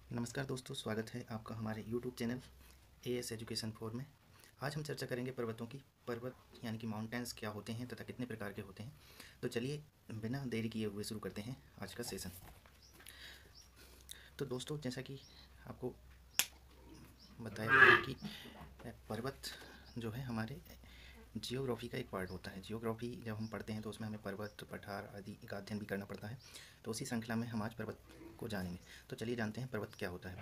नमस्कार दोस्तों, स्वागत है आपका हमारे YouTube चैनल AS एजुकेशन 4 में। आज हम चर्चा करेंगे पर्वतों की। पर्वत यानी कि माउंटेन्स क्या होते हैं तथा कितने प्रकार के होते हैं। तो चलिए बिना देरी किए हुए शुरू करते हैं आज का सेशन। तो दोस्तों, जैसा कि आपको बताया गया कि पर्वत जो है हमारे जियोग्राफी का एक पार्ट होता है। जियोग्राफी जब हम पढ़ते हैं तो उसमें हमें पर्वत, पठार आदि का अध्ययन भी करना पड़ता है। तो उसी श्रृंखला में हम आज पर्वत को जानेंगे। तो चलिए जानते हैं पर्वत क्या होता है।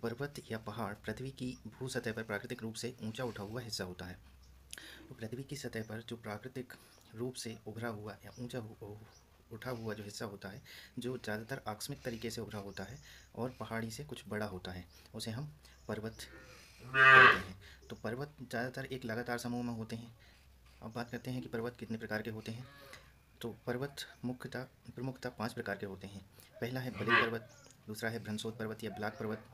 पर्वत या पहाड़ पृथ्वी की भू सतह पर प्राकृतिक रूप से ऊंचा उठा हुआ हिस्सा होता है। तो पृथ्वी की सतह पर जो प्राकृतिक रूप से उभरा हुआ या उठा हुआ जो हिस्सा होता है, जो ज़्यादातर आकस्मिक तरीके से उभरा होता है और पहाड़ी से कुछ बड़ा होता है, उसे हम पर्वत कहते हैं। तो पर्वत ज़्यादातर एक लगातार समूह में होते हैं। अब बात करते हैं कि पर्वत कितने प्रकार के होते हैं। तो पर्वत प्रमुखतः 5 प्रकार के होते हैं। पहला है बलित पर्वत, दूसरा है भ्रंशोत पर्वत या ब्लैक पर्वत,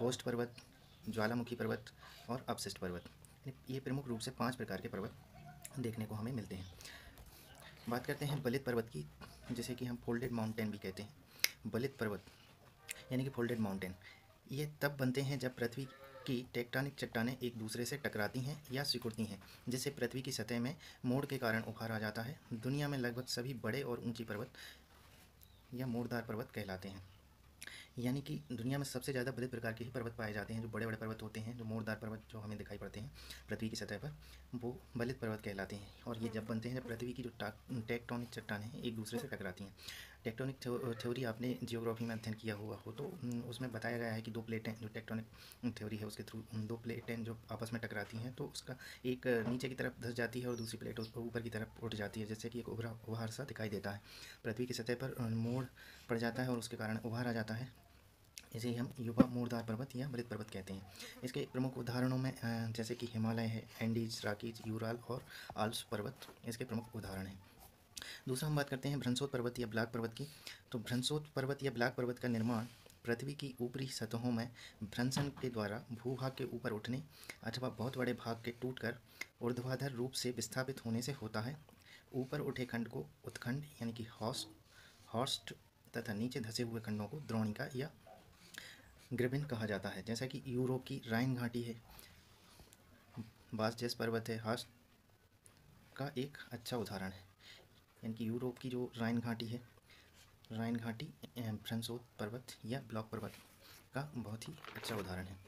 होस्ट पर्वत, ज्वालामुखी पर्वत और अपशिष्ट पर्वत। ये प्रमुख रूप से 5 प्रकार के पर्वत देखने को हमें मिलते हैं। बात करते हैं बलित पर्वत की, जिसे कि हम फोल्डेड माउंटेन भी कहते हैं। बलित पर्वत यानी कि फोल्डेड माउंटेन, ये तब बनते हैं जब पृथ्वी की टेक्टोनिक चट्टानें एक दूसरे से टकराती हैं या सिकुड़ती हैं, जिससे पृथ्वी की सतह में मोड़ के कारण उभार आ जाता है। दुनिया में लगभग सभी बड़े और ऊंची पर्वत या मोड़दार पर्वत कहलाते हैं। यानी कि दुनिया में सबसे ज़्यादा बलित प्रकार के ही पर्वत पाए जाते हैं। जो बड़े बड़े पर्वत होते हैं, जो मोड़दार पर्वत जो हमें दिखाई पड़ते हैं पृथ्वी की सतह पर, वो बलित पर्वत कहलाते हैं। और ये जब बनते हैं जब पृथ्वी की जो टेक्टोनिक चट्टानें हैं एक दूसरे से टकराती हैं। टेक्टोनिक थ्योरी आपने जियोग्राफी में अध्ययन किया हुआ हो तो उसमें बताया गया है कि दो प्लेटें, जो टेक्टोनिक थ्योरी है उसके थ्रू, दो प्लेटें जो आपस में टकराती हैं तो उसका एक नीचे की तरफ धंस जाती है और दूसरी प्लेट ऊपर की तरफ उठ जाती है, जैसे कि एक उभार सा दिखाई देता है। पृथ्वी की सतह पर मोड़ पड़ जाता है और उसके कारण उभार आ जाता है। इसे हम युवा मोड़दार पर्वत या बलित पर्वत कहते हैं। इसके प्रमुख उदाहरणों में जैसे कि हिमालय है, एंडीज, राकीज, यूराल और आल्प्स पर्वत इसके प्रमुख उदाहरण हैं। दूसरा हम बात करते हैं भ्रंशोत पर्वत या ब्लैक पर्वत की। तो भ्रंशोत पर्वत या ब्लैक पर्वत का निर्माण पृथ्वी की ऊपरी सतहों में भ्रंशन के द्वारा भूभाग के ऊपर उठने अथवा बहुत बड़े भाग के टूटकर ऊर्ध्वाधर रूप से विस्थापित होने से होता है। ऊपर उठे खंड को उत्खंड यानी कि हॉर्स्ट तथा नीचे धसे हुए खंडों को द्रोणिका या ग्रिबिन कहा जाता है। जैसा कि यूरोप की राइन घाटी है, बासजेस पर्वत है, हास्ट का एक अच्छा उदाहरण है। यानी कि यूरोप की जो राइन घाटी है, राइन घाटी भ्रंशोत पर्वत या ब्लॉक पर्वत का बहुत ही अच्छा उदाहरण है।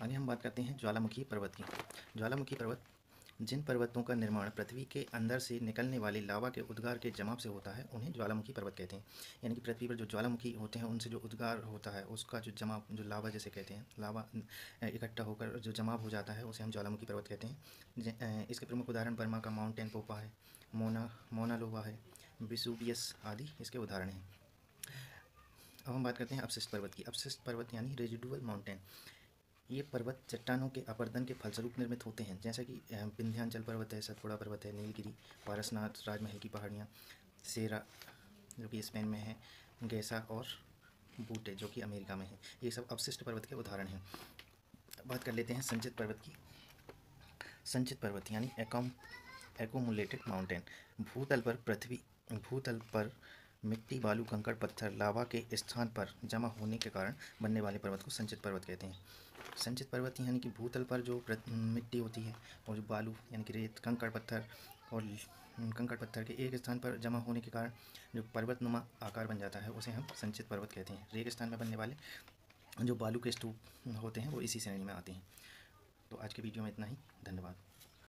आगे हम बात करते हैं ज्वालामुखी पर्वत की। ज्वालामुखी पर्वत जिन पर्वतों का निर्माण पृथ्वी के अंदर से निकलने वाली लावा के उद्गार के जमाव से होता है उन्हें ज्वालामुखी पर्वत कहते हैं। यानी कि पृथ्वी पर जो ज्वालामुखी होते हैं उनसे जो उद्गार होता है उसका जो जमाव, जो लावा जैसे कहते हैं, लावा इकट्ठा होकर जो जमाव हो जाता है उसे हम ज्वालामुखी पर्वत कहते हैं। इसके प्रमुख उदाहरण बर्मा का माउंटेन पोपा है, मोना लोवा है, विसुवियस आदि इसके उदाहरण हैं। अब हम बात करते हैं अपशिष्ट पर्वत की। अपशिष्ट पर्वत यानी रेजिडुअल माउंटेन, ये पर्वत चट्टानों के अपरदन के फलस्वरूप निर्मित होते हैं। जैसा कि विंध्याचल पर्वत है, सतपुड़ा पर्वत है, नीलगिरी, पारसनाथ, राजमहल की पहाड़ियाँ, सेरा जो कि स्पेन में है, गैसा और बूटे जो कि अमेरिका में है। ये सब अपशिष्ट पर्वत के उदाहरण हैं। बात कर लेते हैं संचित पर्वत की। संचित पर्वत यानी एक्यूमुलेटेड माउंटेन, भूतल पर मिट्टी, बालू, कंकड़, पत्थर लावा के स्थान पर जमा होने के कारण बनने वाले पर्वत को संचित पर्वत कहते हैं। संचित पर्वत यानी कि भूतल पर जो मिट्टी होती है और जो बालू यानी कि रेत, कंकड़ पत्थर के एक स्थान पर जमा होने के कारण जो पर्वतनुमा आकार बन जाता है उसे हम संचित पर्वत कहते हैं। रेगिस्तान में बनने वाले जो बालू के स्तूप होते हैं वो इसी श्रेणी में आते हैं। तो आज के वीडियो में इतना ही। धन्यवाद।